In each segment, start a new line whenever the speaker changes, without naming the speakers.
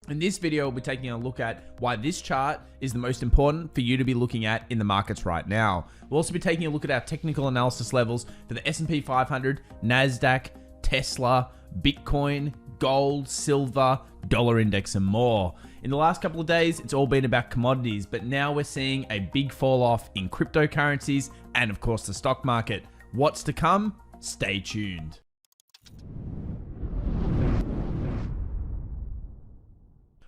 In this video, we'll be taking a look at why this chart is the most important for you to be looking at in the markets right now. We'll also be taking a look at our technical analysis levels for the SP 500, Nasdaq, Tesla, Bitcoin, gold, silver, dollar index, and more. In the last couple of days, it's all been about commodities, but now we're seeing a big fall off in cryptocurrencies and of course the stock market. What's to come? Stay tuned.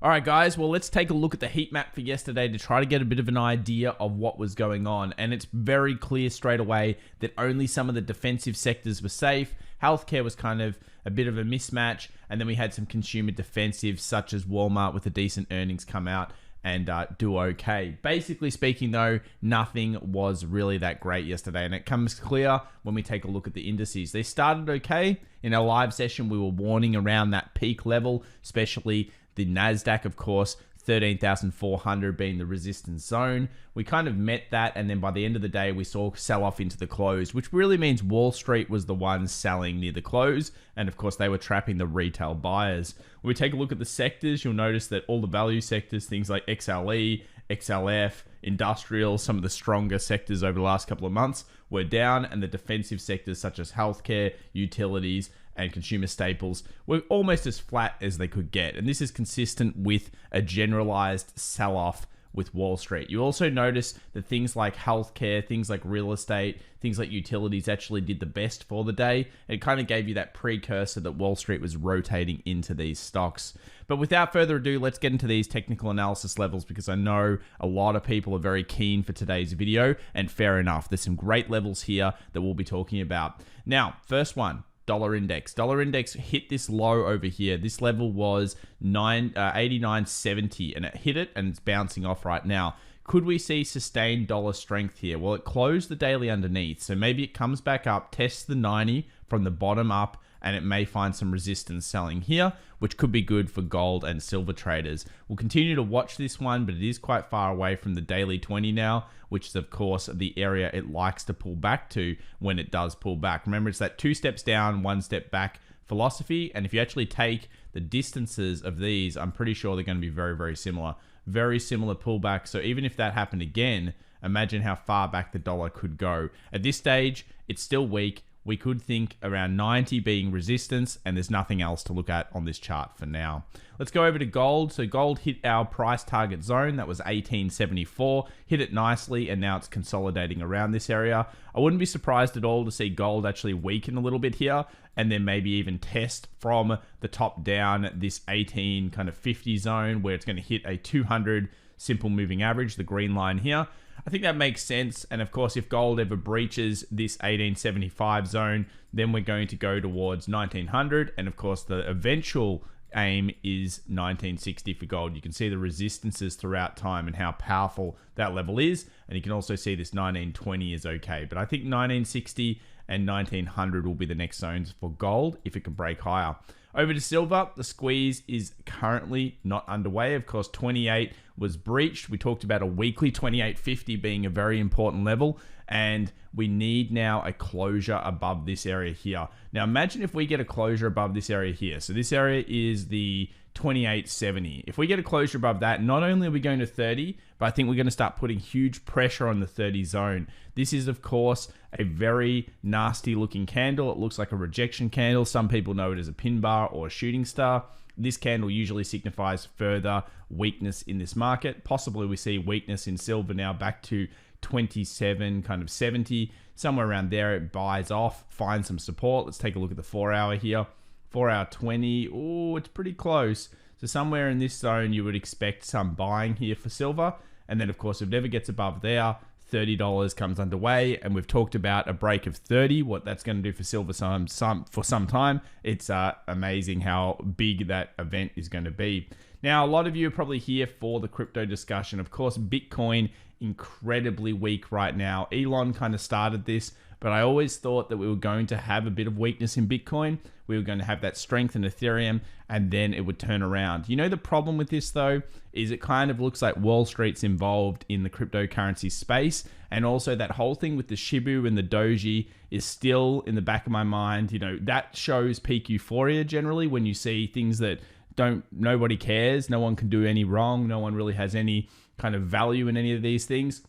All right, guys, well, let's take a look at the heat map for yesterday to try to get a bit of an idea of what was going on. And it's very clear straight away that only some of the defensive sectors were safe. Healthcare was kind of a bit of a mismatch. And then we had some consumer defensives such as Walmart with a decent earnings come out and do okay. Basically speaking though, nothing was really that great yesterday. And it comes clear when we take a look at the indices. They started okay. In our live session, we were warning around that peak level, especially the Nasdaq, of course, 13,400 being the resistance zone. We kind of met that, and then by the end of the day, we saw sell off into the close, which really means Wall Street was the one selling near the close, and of course, they were trapping the retail buyers. When we take a look at the sectors, you'll notice that all the value sectors, things like XLE, XLF, industrial, some of the stronger sectors over the last couple of months were down, and the defensive sectors such as healthcare, utilities, and consumer staples were almost as flat as they could get. And this is consistent with a generalized sell-off with Wall Street. You also notice that things like healthcare, things like real estate, things like utilities actually did the best for the day. It kind of gave you that precursor that Wall Street was rotating into these stocks. But without further ado, let's get into these technical analysis levels because I know a lot of people are very keen for today's video, and fair enough. There's some great levels here that we'll be talking about. Now, first one. Dollar index. Dollar index hit this low over here. This level was 89.70 and it hit it and it's bouncing off right now. Could we see sustained dollar strength here? Well, it closed the daily underneath. So maybe it comes back up, tests the 90 from the bottom up, and it may find some resistance selling here, which could be good for gold and silver traders. We'll continue to watch this one, but it is quite far away from the daily 20 now, which is of course the area it likes to pull back to when it does pull back. Remember, it's that 2 steps down, 1 step back philosophy. And if you actually take the distances of these, I'm pretty sure they're going to be very, very similar. Very similar pullback. So even if that happened again, imagine how far back the dollar could go. At this stage, it's still weak. We could think around 90 being resistance, and there's nothing else to look at on this chart for now. Let's go over to gold. So gold hit our price target zone. That was 1874. Hit it nicely, and now it's consolidating around this area. I wouldn't be surprised at all to see gold actually weaken a little bit here, and then maybe even test from the top down this 18 kind of 50 zone where it's going to hit a 200 simple moving average, the green line here. I think that makes sense. And of course, if gold ever breaches this 1875 zone, then we're going to go towards 1900. And of course, the eventual aim is 1960 for gold. You can see the resistances throughout time and how powerful that level is. And you can also see this 1920 is okay. But I think 1960 and 1900 will be the next zones for gold if it can break higher. Over to silver, the squeeze is currently not underway. Of course, 28 was breached. We talked about a weekly 28.50 being a very important level, and we need now a closure above this area here. Now, imagine if we get a closure above this area here. So this area is the 28.70. If we get a closure above that, not only are we going to 30, but I think we're going to start putting huge pressure on the 30 zone. This is, of course, a very nasty looking candle. It looks like a rejection candle. Some people know it as a pin bar or a shooting star. This candle usually signifies further weakness in this market. Possibly we see weakness in silver now back to 27, kind of 70, somewhere around there. It buys off, finds some support. Let's take a look at the 4 hour here. 4 hour 20. Oh, it's pretty close. So somewhere in this zone, you would expect some buying here for silver. And then of course, if it never gets above there, $30 comes underway, and we've talked about a break of 30, what that's going to do for silver for some time. It's amazing how big that event is going to be. Now, a lot of you are probably here for the crypto discussion. Of course, Bitcoin, incredibly weak right now. Elon kind of started this, but I always thought that we were going to have a bit of weakness in Bitcoin. We were going to have that strength in Ethereum, and then it would turn around. You know, the problem with this though, is it kind of looks like Wall Street's involved in the cryptocurrency space. And also that whole thing with the Shibu and the Doji is still in the back of my mind. You know, that shows peak euphoria generally when you see things that nobody cares. No one can do any wrong. No one really has any kind of value in any of these things.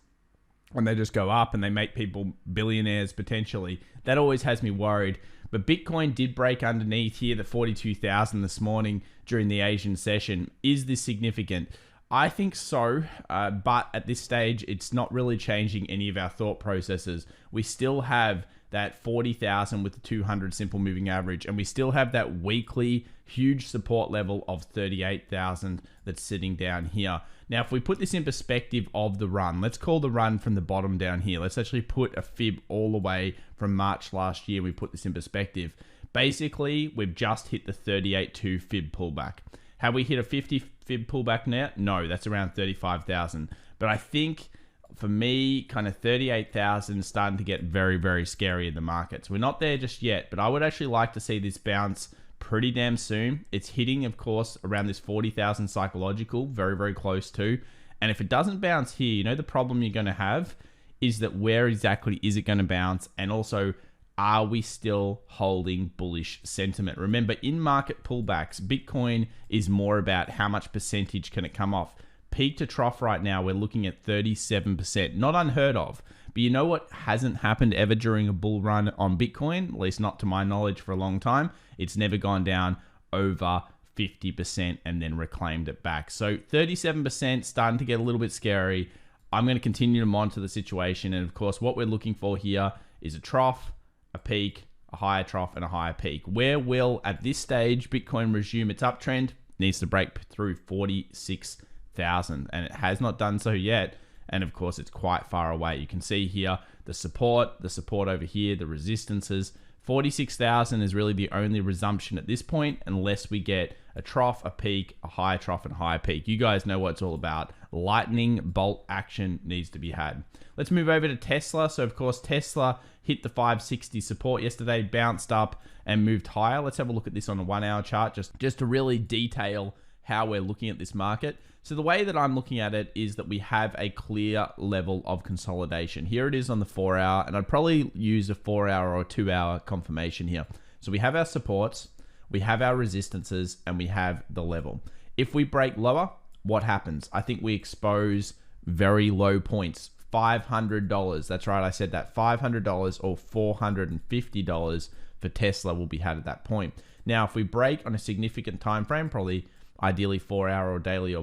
And they just go up and they make people billionaires potentially. That always has me worried. But Bitcoin did break underneath here, the 42,000 this morning during the Asian session. Is this significant? I think so, but at this stage, it's not really changing any of our thought processes. We still have that 40,000 with the 200 simple moving average, and we still have that weekly huge support level of 38,000 that's sitting down here. Now, if we put this in perspective of the run, let's call the run from the bottom down here. Let's actually put a fib all the way from March last year. We put this in perspective. Basically, we've just hit the 38.2 fib pullback. Have we hit a 50 fib pullback now? No, that's around 35,000. But I think for me, kind of 38,000 is starting to get very, very scary in the markets. We're not there just yet, but I would actually like to see this bounce pretty damn soon. It's hitting, of course, around this 40,000 psychological, very, very close to. And if it doesn't bounce here, you know, the problem you're going to have is that where exactly is it going to bounce? And also, are we still holding bullish sentiment? Remember, in market pullbacks, Bitcoin is more about how much percentage can it come off. Peak to trough right now, we're looking at 37%. Not unheard of. But you know what hasn't happened ever during a bull run on Bitcoin? At least not to my knowledge for a long time. It's never gone down over 50% and then reclaimed it back. So 37% starting to get a little bit scary. I'm going to continue to monitor the situation. And of course, what we're looking for here is a trough, a peak, a higher trough, and a higher peak. Where will, at this stage, Bitcoin resume its uptrend? Needs to break through 46,000, and it has not done so yet. And of course, it's quite far away. You can see here the support over here, the resistances. 46,000 is really the only resumption at this point, unless we get a trough, a peak, a higher trough, and a higher peak. You guys know what it's all about. Lightning bolt action needs to be had. Let's move over to Tesla. So of course, Tesla hit the 560 support yesterday, bounced up and moved higher. Let's have a look at this on a 1 hour chart, just to really detail how we're looking at this market. So the way that I'm looking at it is that we have a clear level of consolidation. Here it is on the 4 hour, and I'd probably use a 4 hour or 2 hour confirmation here. So we have our supports, we have our resistances, and we have the level. If we break lower, what happens? I think we expose very low points. $500. That's right, I said that. $500 or $450 for Tesla will be had at that point. Now, if we break on a significant time frame, probably ideally 4 hour or daily or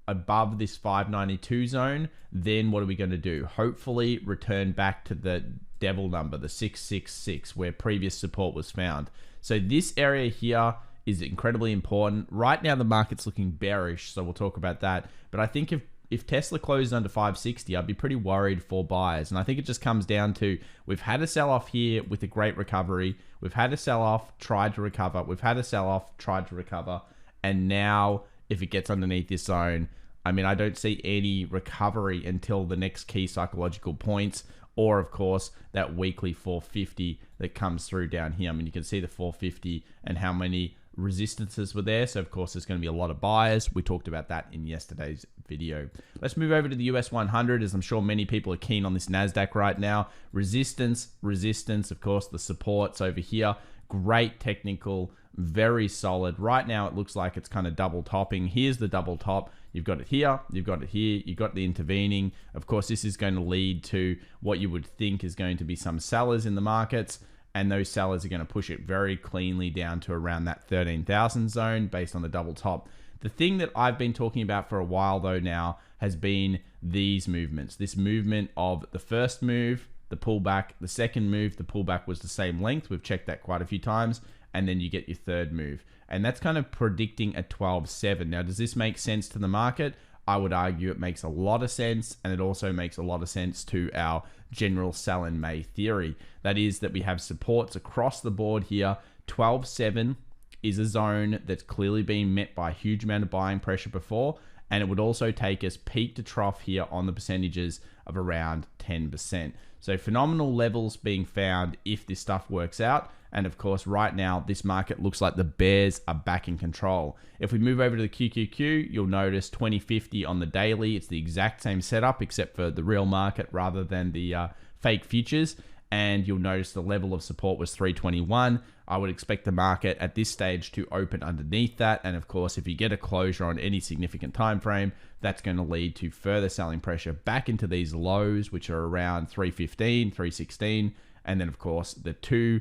above this 592 zone, then what are we going to do? Hopefully return back to the devil number, the 666, where previous support was found. So this area here is incredibly important. Right now, the market's looking bearish, so we'll talk about that. But I think if Tesla closes under 560, I'd be pretty worried for buyers. And I think it just comes down to, we've had a sell-off here with a great recovery. We've had a sell-off, tried to recover. We've had a sell-off, tried to recover. And now, if it gets underneath this zone, I mean, I don't see any recovery until the next key psychological points, or of course, that weekly 450 that comes through down here. I mean, you can see the 450 and how many resistances were there. So of course, there's going to be a lot of buyers. We talked about that in yesterday's video. Let's move over to the US 100, as I'm sure many people are keen on this Nasdaq right now. Resistance, of course, the supports over here. Great technical, very solid. Right now, it looks like it's kind of double topping. Here's the double top. You've got it here, you've got it here, you've got the intervening. Of course, this is going to lead to what you would think is going to be some sellers in the markets, and those sellers are going to push it very cleanly down to around that 13,000 zone based on the double top. The thing that I've been talking about for a while though now has been these movements. This movement of the first move, the pullback, the second move, the pullback was the same length. We've checked that quite a few times. And then you get your third move. And that's kind of predicting a 12.7. Now, does this make sense to the market? I would argue it makes a lot of sense, and it also makes a lot of sense to our general sell in May theory. That is that we have supports across the board here. 12.7 is a zone that's clearly been met by a huge amount of buying pressure before, and it would also take us peak to trough here on the percentages of around 10%. So phenomenal levels being found if this stuff works out. And of course, right now, this market looks like the bears are back in control. If we move over to the QQQ, you'll notice 2050 on the daily. It's the exact same setup, except for the real market rather than the fake futures. and you'll notice the level of support was 321. I would expect the market at this stage to open underneath that. And of course, if you get a closure on any significant time frame, that's going to lead to further selling pressure back into these lows, which are around 315, 316. And then of course, the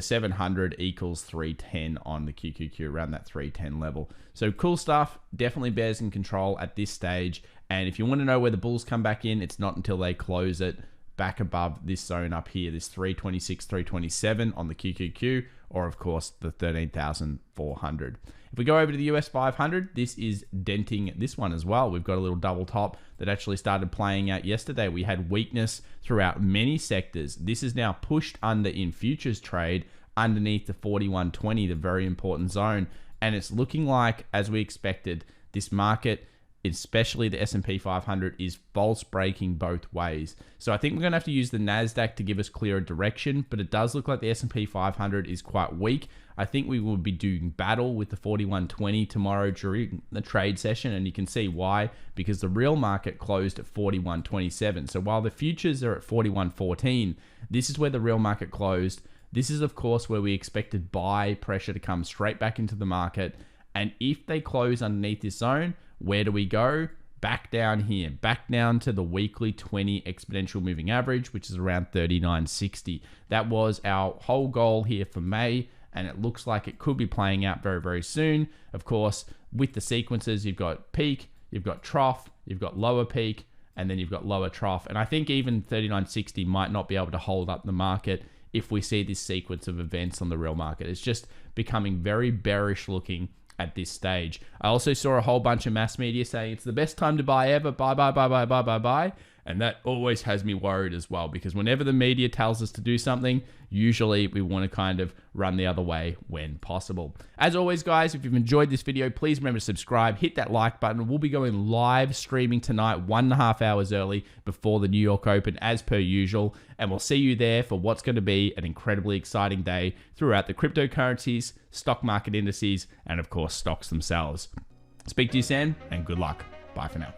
700 equals 310 on the QQQ, around that 310 level. So cool stuff. Definitely bears in control at this stage. And if you want to know where the bulls come back in, it's not until they close it back above this zone up here, this 326, 327 on the QQQ, or of course the 13,400. If we go over to the US 500, this is denting this one as well. We've got a little double top that actually started playing out yesterday. We had weakness throughout many sectors. This is now pushed under in futures trade underneath the 4120, the very important zone. And it's looking like, as we expected, this market, especially the SP 500, is false breaking both ways. So I think we're going to have to use the Nasdaq to give us clearer direction, but it does look like the SP 500 is quite weak. I think we will be doing battle with the 4120 tomorrow during the trade session, and you can see why, because the real market closed at 4127. So while the futures are at 4114, this is where the real market closed. This is of course where we expected buy pressure to come straight back into the market. And if they close underneath this zone, where do we go? Back down here, back down to the weekly 20 exponential moving average, which is around 39.60. That was our whole goal here for May, and it looks like it could be playing out very, very soon. Of course, with the sequences, you've got peak, you've got trough, you've got lower peak, and then you've got lower trough. And I think even 39.60 might not be able to hold up the market if we see this sequence of events on the real market. It's just becoming very bearish looking at this stage. I also saw a whole bunch of mass media saying it's the best time to buy ever, buy, buy, buy, buy, buy, buy, buy. And that always has me worried as well, because whenever the media tells us to do something, usually we want to kind of run the other way when possible. As always, guys, if you've enjoyed this video, please remember to subscribe, hit that like button. We'll be going live streaming tonight, 1.5 hours early before the New York Open, as per usual. And we'll see you there for what's going to be an incredibly exciting day throughout the cryptocurrencies, stock market indices, and of course, stocks themselves. Speak to you soon, and good luck. Bye for now.